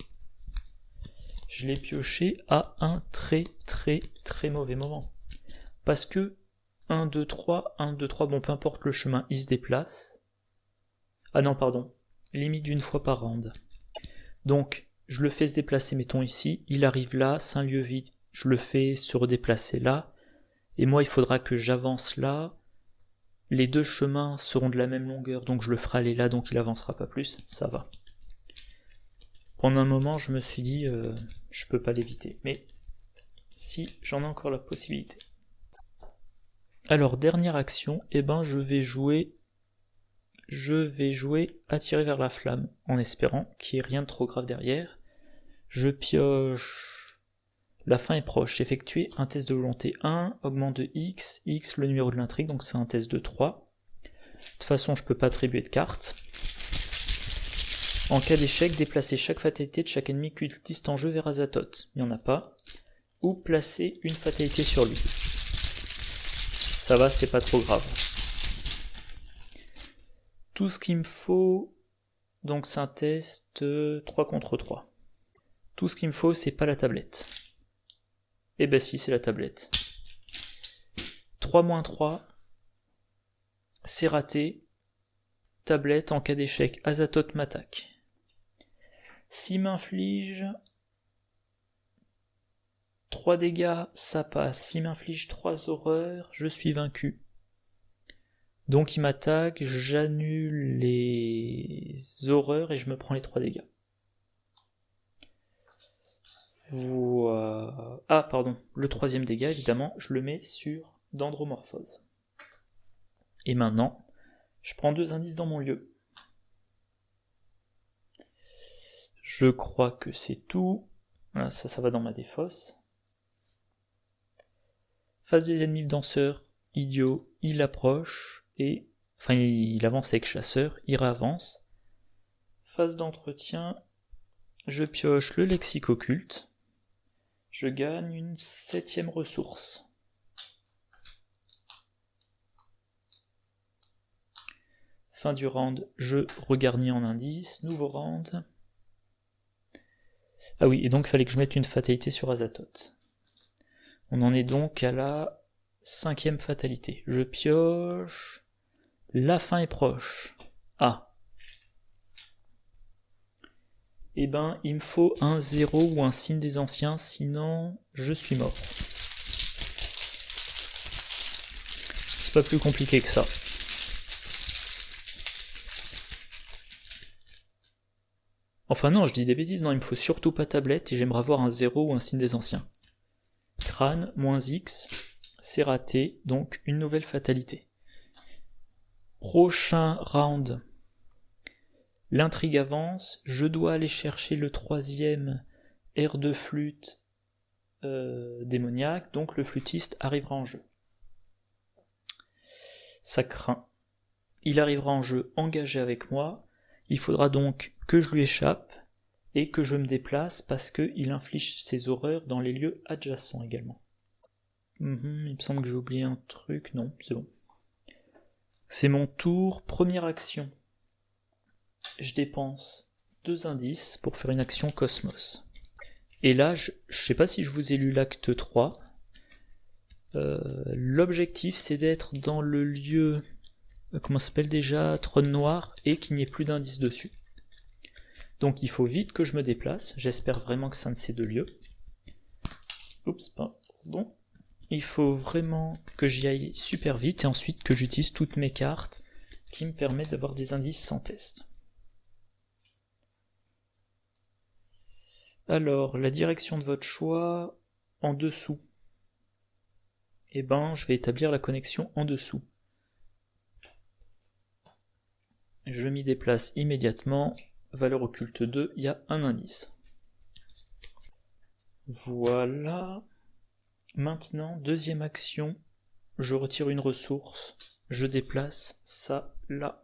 Je l'ai pioché à un très mauvais moment. Parce que 1, 2, 3, bon peu importe le chemin, il se déplace. Ah non, pardon. Limite d'une fois par round. Donc, je le fais se déplacer, mettons ici, il arrive là, c'est un lieu vide, je le fais se redéplacer là, et moi il faudra que j'avance là, les 2 chemins seront de la même longueur, donc je le ferai aller là, donc il avancera pas plus, ça va. Pendant un moment, je me suis dit, je peux pas l'éviter. Mais si, j'en ai encore la possibilité. Alors, dernière action, je vais jouer attirer vers la flamme, en espérant qu'il n'y ait rien de trop grave derrière. Je pioche. La fin est proche. Effectuer un test de volonté 1, augmente de X, X le numéro de l'intrigue, donc c'est un test de 3. De toute façon, je peux pas attribuer de carte. En cas d'échec, déplacer chaque fatalité de chaque ennemi cultiste en jeu vers Azathoth. Il n'y en a pas. Ou placer une fatalité sur lui. Ça va, c'est pas trop grave. Tout ce qu'il me faut, donc c'est un test 3 contre 3. Tout ce qu'il me faut, c'est pas la tablette. Eh ben si, c'est la tablette. 3-3, c'est raté. Tablette, en cas d'échec, Azathoth m'attaque. S'il m'inflige 3 dégâts, ça passe. S'il m'inflige 3 horreurs, je suis vaincu. Donc il m'attaque, j'annule les horreurs et je me prends les 3 dégâts. Voilà. Ah pardon, le 3e dégât évidemment, je le mets sur Dendromorphose. Et maintenant, je prends 2 indices dans mon lieu. Je crois que c'est tout. Voilà, ça va dans ma défausse. Face des ennemis danseurs, idiot, il approche et... Enfin, il avance avec chasseur, il réavance. Phase d'entretien, je pioche le lexique occulte. Je gagne une 7e ressource. Fin du round, je regarnis en indice. Nouveau round. Ah oui, et donc il fallait que je mette une fatalité sur Azathoth. On en est donc à la 5e fatalité. Je pioche. La fin est proche. Ah. Eh ben, il me faut un 0 ou un signe des anciens, sinon je suis mort. C'est pas plus compliqué que ça. Enfin non, je dis des bêtises, non, il me faut surtout pas tablette et j'aimerais avoir un 0 ou un signe des anciens. Crâne, moins X, c'est raté, donc une nouvelle fatalité. Prochain round. L'intrigue avance, je dois aller chercher le 3e air de flûte démoniaque, donc le flûtiste arrivera en jeu. Ça craint. Il arrivera en jeu engagé avec moi, il faudra donc que je lui échappe et que je me déplace parce qu'il inflige ses horreurs dans les lieux adjacents également. Il me semble que j'ai oublié un truc, non, c'est bon. C'est mon tour, première action. Je dépense 2 indices pour faire une action Cosmos. Et là, je sais pas si je vous ai lu l'acte 3. L'objectif, c'est d'être dans le lieu, comment ça s'appelle déjà, trône noir, et qu'il n'y ait plus d'indices dessus. Donc il faut vite que je me déplace. J'espère vraiment que c'est un de ces 2 lieux. Oups, pardon. Il faut vraiment que j'y aille super vite et ensuite que j'utilise toutes mes cartes qui me permettent d'avoir des indices sans test. Alors, la direction de votre choix, en dessous. Eh ben, je vais établir la connexion en dessous. Je m'y déplace immédiatement. Valeur occulte 2, il y a un indice. Voilà. Maintenant, deuxième action, je retire une ressource, je déplace ça là.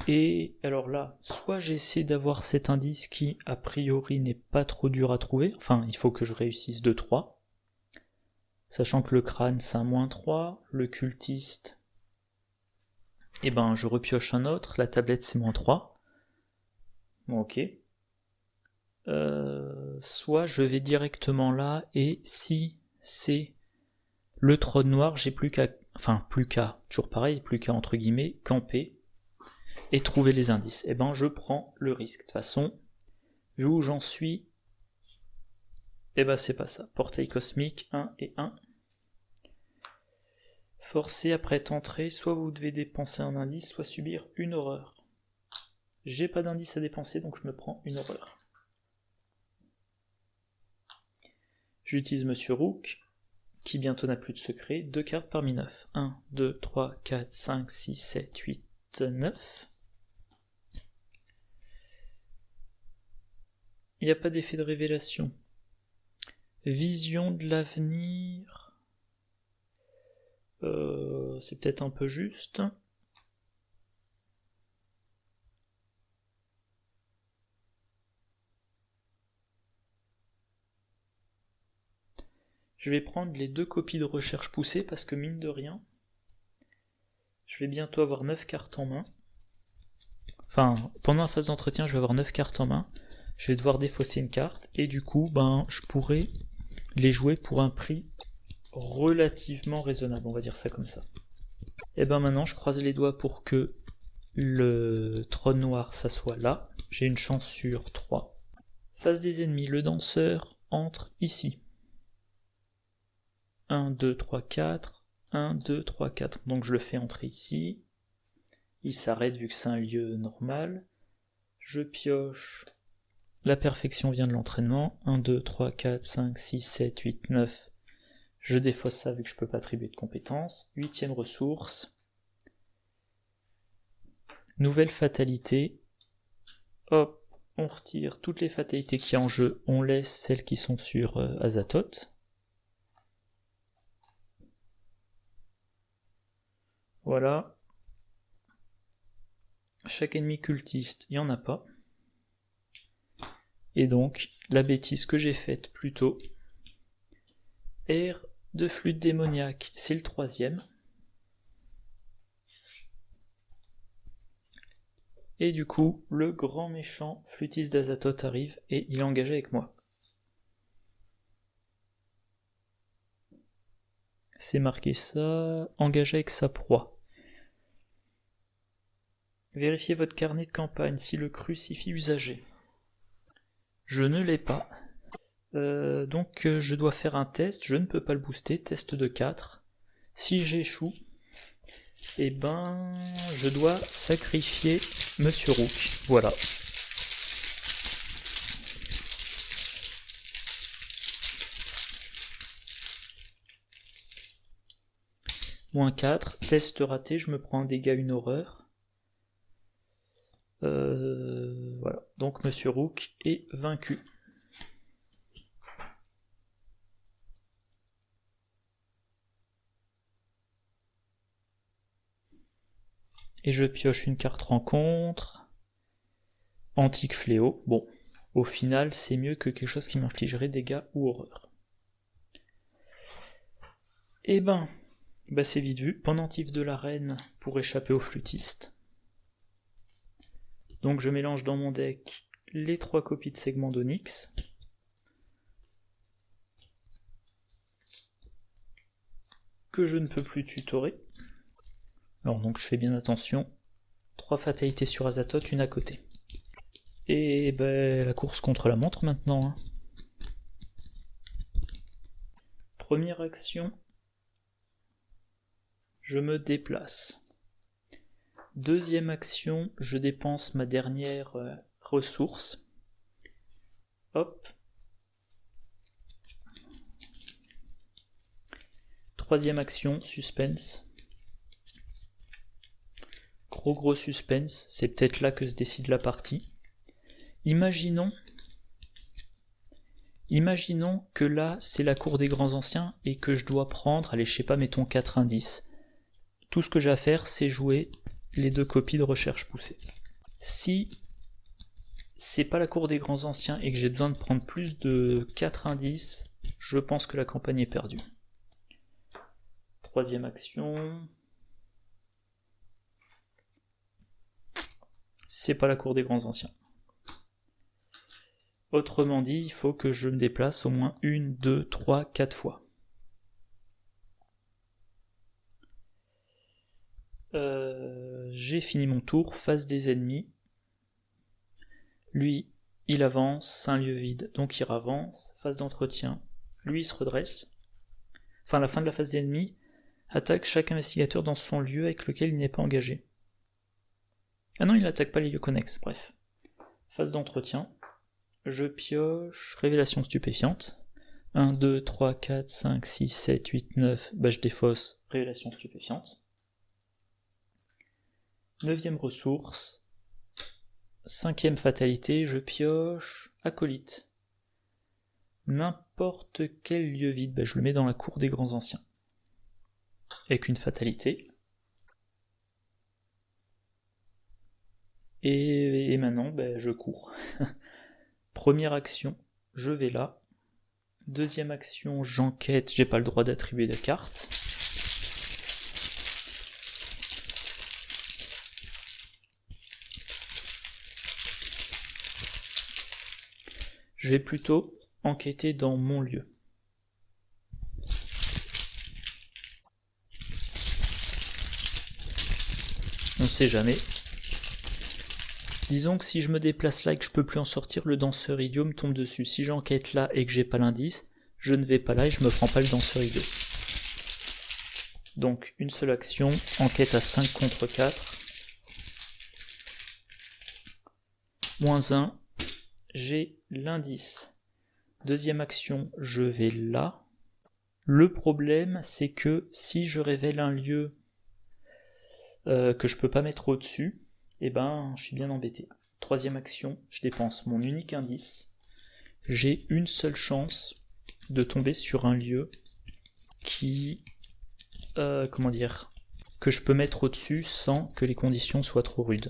Et alors là, soit j'essaie d'avoir cet indice qui, a priori, n'est pas trop dur à trouver, enfin, il faut que je réussisse 2-3, sachant que le crâne, c'est un -3, le cultiste, eh ben, je repioche un autre, la tablette, c'est -3. Bon, ok. Soit je vais directement là, et si c'est le trône noir, j'ai plus qu'à, toujours pareil, plus qu'à, entre guillemets, camper, et trouver les indices. Et ben je prends le risque. De toute façon, vu où j'en suis, et ben c'est pas ça. Portail cosmique, 1 et 1. Forcé après être entré, soit vous devez dépenser un indice, soit subir une horreur. J'ai pas d'indice à dépenser, donc je me prends une horreur. J'utilise Monsieur Rook, qui bientôt n'a plus de secret. 2 cartes parmi 9. 1, 2, 3, 4, 5, 6, 7, 8, 9. Il n'y a pas d'effet de révélation. Vision de l'avenir. C'est peut-être un peu juste. Je vais prendre les 2 copies de recherche poussée parce que mine de rien, je vais bientôt avoir 9 cartes en main. Enfin, pendant la phase d'entretien, je vais avoir 9 cartes en main. Je vais devoir défausser une carte et du coup, je pourrais les jouer pour un prix relativement raisonnable, on va dire ça comme ça. Et maintenant, je croise les doigts pour que le trône noir, ça soit là. J'ai une chance sur 3. Face des ennemis, le danseur entre ici. 1, 2, 3, 4. 1, 2, 3, 4. Donc je le fais entrer ici. Il s'arrête vu que c'est un lieu normal. Je pioche. La perfection vient de l'entraînement. 1, 2, 3, 4, 5, 6, 7, 8, 9. Je défausse ça vu que je peux pas attribuer de compétences. 8e ressource. Nouvelle fatalité. Hop, on retire toutes les fatalités qu'il y a en jeu. On laisse celles qui sont sur Azathoth. Voilà. Chaque ennemi cultiste, il n'y en a pas. Et donc, la bêtise que j'ai faite plus tôt. Air de flûte démoniaque, c'est le 3e. Et du coup, le grand méchant flûtiste d'Azathoth arrive et il est engagé avec moi. C'est marqué ça, engagé avec sa proie. Vérifiez votre carnet de campagne si le crucifix usagé. Je ne l'ai pas. Donc je dois faire un test, je ne peux pas le booster, test de 4. Si j'échoue, je dois sacrifier Monsieur Rook. Voilà. Moins 4, test raté, je me prends un dégât, une horreur. Voilà, donc Monsieur Rook est vaincu. Et je pioche une carte rencontre. Antique fléau. Bon, au final, c'est mieux que quelque chose qui m'infligerait dégâts ou horreur. Et c'est vite vu. Pendentif de l'arène pour échapper au flûtiste. Donc je mélange dans mon deck les 3 copies de segments d'Onyx. Que je ne peux plus tutorer. Alors donc je fais bien attention. 3 fatalités sur Azathoth, une à côté. Et la course contre la montre maintenant. Première action. Je me déplace. Deuxième action, je dépense ma dernière ressource. Hop. Troisième action, suspense. Gros suspense, c'est peut-être là que se décide la partie. Imaginons que là, c'est la cour des grands anciens et que je dois prendre, allez, je sais pas, mettons 4 indices. Tout ce que j'ai à faire, c'est jouer les 2 copies de recherche poussée. Si c'est pas la cour des grands anciens et que j'ai besoin de prendre plus de 4 indices, je pense que la campagne est perdue. Troisième action. C'est pas la cour des grands anciens. Autrement dit, il faut que je me déplace au moins 1, 2, 3, 4 fois. J'ai fini mon tour, face des ennemis. Lui, il avance, c'est un lieu vide, donc il avance, phase d'entretien. Lui, il se redresse. Enfin, à la fin de la phase d'ennemis, attaque chaque investigateur dans son lieu avec lequel il n'est pas engagé. Ah non, il n'attaque pas les lieux connexes, bref. Phase d'entretien. Je pioche révélation stupéfiante. 1, 2, 3, 4, 5, 6, 7, 8, 9. Bah je défausse révélation stupéfiante. 9ème ressource. 5ème fatalité, je pioche acolyte. N'importe quel lieu vide, bah je le mets dans la cour des grands anciens. Avec une fatalité. Et maintenant, bah, je cours. Première action, je vais là. Deuxième action, j'enquête, j'ai pas le droit d'attribuer de carte. Je vais plutôt enquêter dans mon lieu. On sait jamais. Disons que si je me déplace là et que je peux plus en sortir, le danseur idiot me tombe dessus. Si j'enquête là et que j'ai pas l'indice, je ne vais pas là et je me prends pas le danseur idiot. Donc une seule action, enquête à 5 contre 4. -1, j'ai l'indice. Deuxième action, je vais là. Le problème, c'est que si je révèle un lieu que je peux pas mettre au-dessus, et ben je suis bien embêté. Troisième action, je dépense mon unique indice. J'ai une seule chance de tomber sur un lieu qui, que je peux mettre au-dessus sans que les conditions soient trop rudes.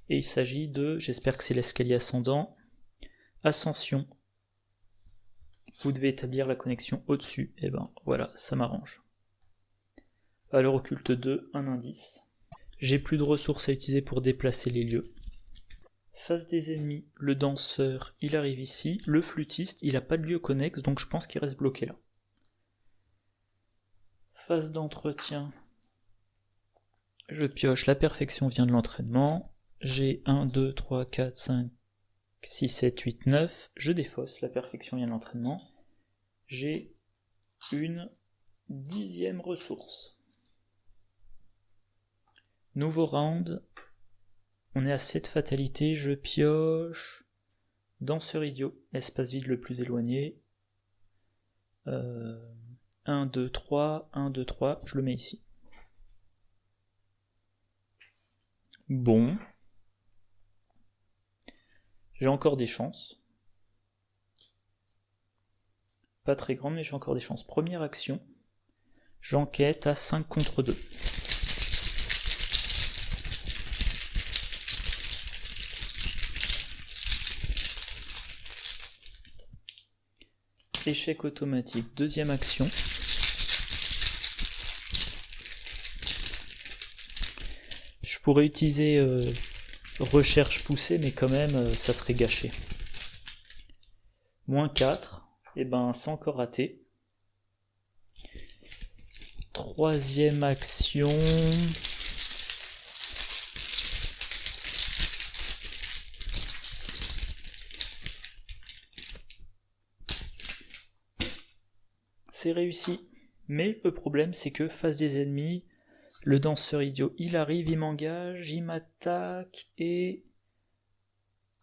Et il s'agit de, j'espère que c'est l'escalier ascendant, ascension. Vous devez établir la connexion au-dessus, et ben voilà, ça m'arrange. Valeur occulte 2, un indice. J'ai plus de ressources à utiliser pour déplacer les lieux. Face des ennemis, le danseur, il arrive ici. Le flûtiste, il n'a pas de lieu connexe, donc je pense qu'il reste bloqué là. Phase d'entretien. Je pioche, la perfection vient de l'entraînement. J'ai 1, 2, 3, 4, 5, 6, 7, 8, 9. Je défausse, la perfection vient de l'entraînement. J'ai une 10e ressource. Nouveau round, on est à 7 fatalités, je pioche, danseur idiot, espace vide le plus éloigné, 1, 2, 3, 1, 2, 3, je le mets ici. Bon, j'ai encore des chances, pas très grandes mais j'ai encore des chances. Première action, j'enquête à 5 contre 2. Échec automatique, deuxième action. Je pourrais utiliser recherche poussée, mais quand même, ça serait gâché. -4, et ben c'est encore raté. Troisième action. C'est réussi. Mais le problème, c'est que face des ennemis, le danseur idiot, il arrive, il m'engage, il m'attaque, et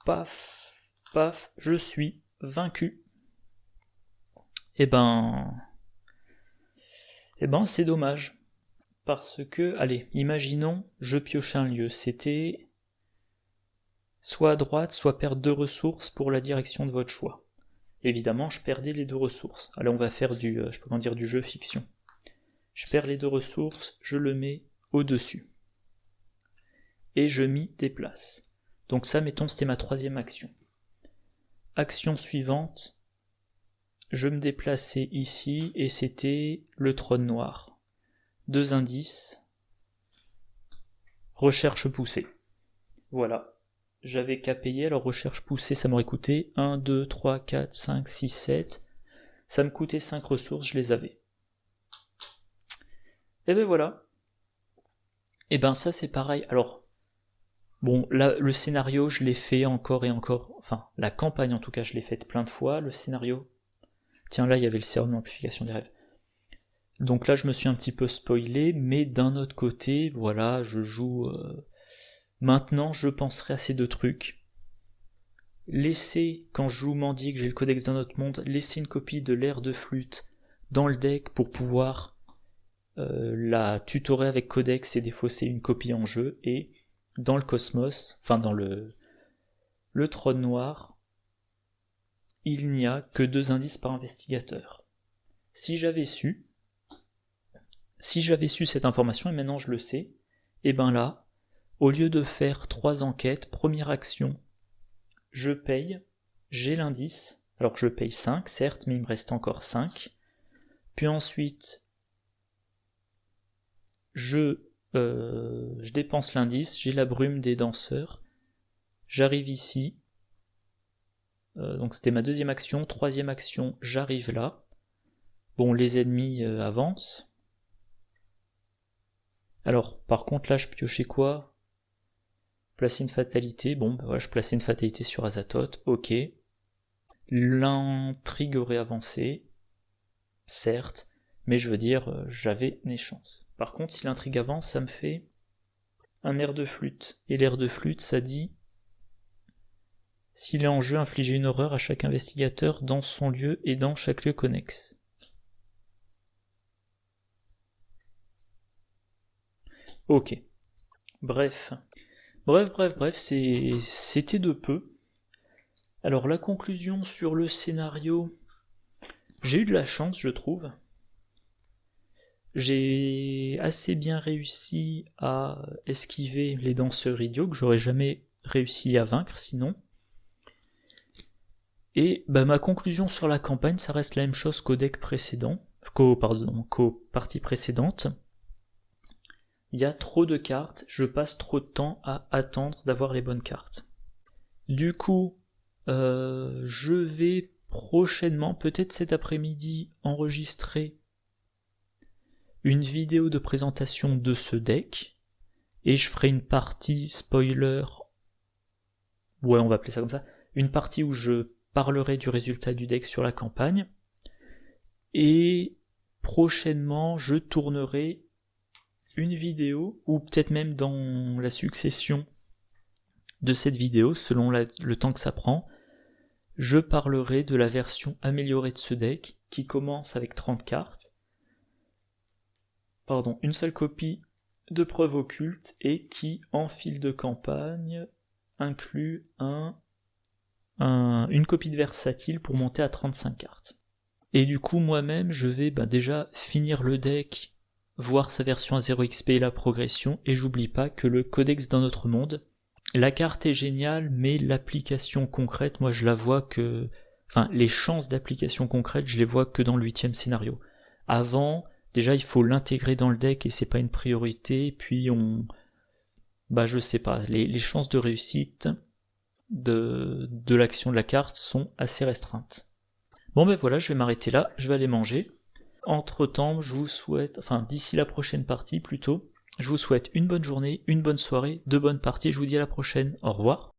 paf, paf, je suis vaincu. Et ben c'est dommage. Parce que, allez, imaginons, je pioche un lieu, c'était soit à droite, soit perdre 2 ressources pour la direction de votre choix. Évidemment, je perdais les 2 ressources. Allez, on va faire du jeu fiction. Je perds les 2 ressources, je le mets au-dessus. Et je m'y déplace. Donc ça, mettons, c'était ma 3e action. Action suivante, je me déplaçais ici, et c'était le trône noir. 2 indices. Recherche poussée. Voilà. J'avais qu'à payer, alors recherche poussée, ça m'aurait coûté 1, 2, 3, 4, 5, 6, 7. Ça me coûtait 5 ressources, je les avais. Et ben voilà. Et ben ça c'est pareil. Alors, bon, là, le scénario, je l'ai fait encore et encore. Enfin, la campagne en tout cas, je l'ai faite plein de fois. Le scénario... Tiens, là, il y avait le sérum d'amplification des rêves. Donc là, je me suis un petit peu spoilé, mais d'un autre côté, voilà, je joue... Maintenant, je penserai à ces deux trucs. Laisser, quand je joue Mandier, que j'ai le codex d'un autre monde, laisser une copie de l'air de flûte dans le deck pour pouvoir la tutorer avec codex et défausser une copie en jeu, et dans le cosmos, enfin dans le trône noir, il n'y a que 2 indices par investigateur. Si j'avais su cette information, et maintenant je le sais, et ben là, au lieu de faire 3 enquêtes, première action, je paye, j'ai l'indice, alors je paye 5, certes, mais il me reste encore 5, puis ensuite, je dépense l'indice, j'ai la brume des danseurs, j'arrive ici, donc c'était ma 2e action, 3e action, j'arrive là, bon, les ennemis avancent. Alors, par contre, là, je piochais quoi? Placer une fatalité, bon, bah voilà, je plaçais une fatalité sur Azathoth, ok. L'intrigue aurait avancé, certes, mais je veux dire, j'avais mes chances. Par contre, si l'intrigue avance, ça me fait un air de flûte. Et l'air de flûte, ça dit: s'il est en jeu, infliger une horreur à chaque investigateur dans son lieu et dans chaque lieu connexe. Ok. Bref, c'était de peu. Alors la conclusion sur le scénario, j'ai eu de la chance, je trouve. J'ai assez bien réussi à esquiver les danseurs idiots que j'aurais jamais réussi à vaincre sinon. Et bah, ma conclusion sur la campagne, ça reste la même chose qu'au deck précédent, qu'aux parties précédentes. Il y a trop de cartes, je passe trop de temps à attendre d'avoir les bonnes cartes. Du coup, je vais prochainement, peut-être cet après-midi, enregistrer une vidéo de présentation de ce deck, et je ferai une partie spoiler, ouais, on va appeler ça comme ça, une partie où je parlerai du résultat du deck sur la campagne, et prochainement je tournerai une vidéo, ou peut-être même dans la succession de cette vidéo, selon le temps que ça prend, je parlerai de la version améliorée de ce deck, qui commence avec 30 cartes, une seule copie de preuve occulte, et qui, en fil de campagne, inclut une copie de versatile pour monter à 35 cartes. Et du coup, moi-même, je vais déjà finir le deck, voir sa version à 0 XP et la progression, et j'oublie pas que le codex d'un autre monde, la carte est géniale, mais l'application concrète, moi je la vois que... Enfin, les chances d'application concrète, je les vois que dans le 8e scénario. Avant, déjà il faut l'intégrer dans le deck et c'est pas une priorité, puis je sais pas, les chances de réussite de l'action de la carte sont assez restreintes. Bon voilà, je vais m'arrêter là, je vais aller manger. Entre temps, je vous souhaite, d'ici la prochaine partie plutôt, je vous souhaite une bonne journée, une bonne soirée, de bonnes parties, je vous dis à la prochaine, au revoir.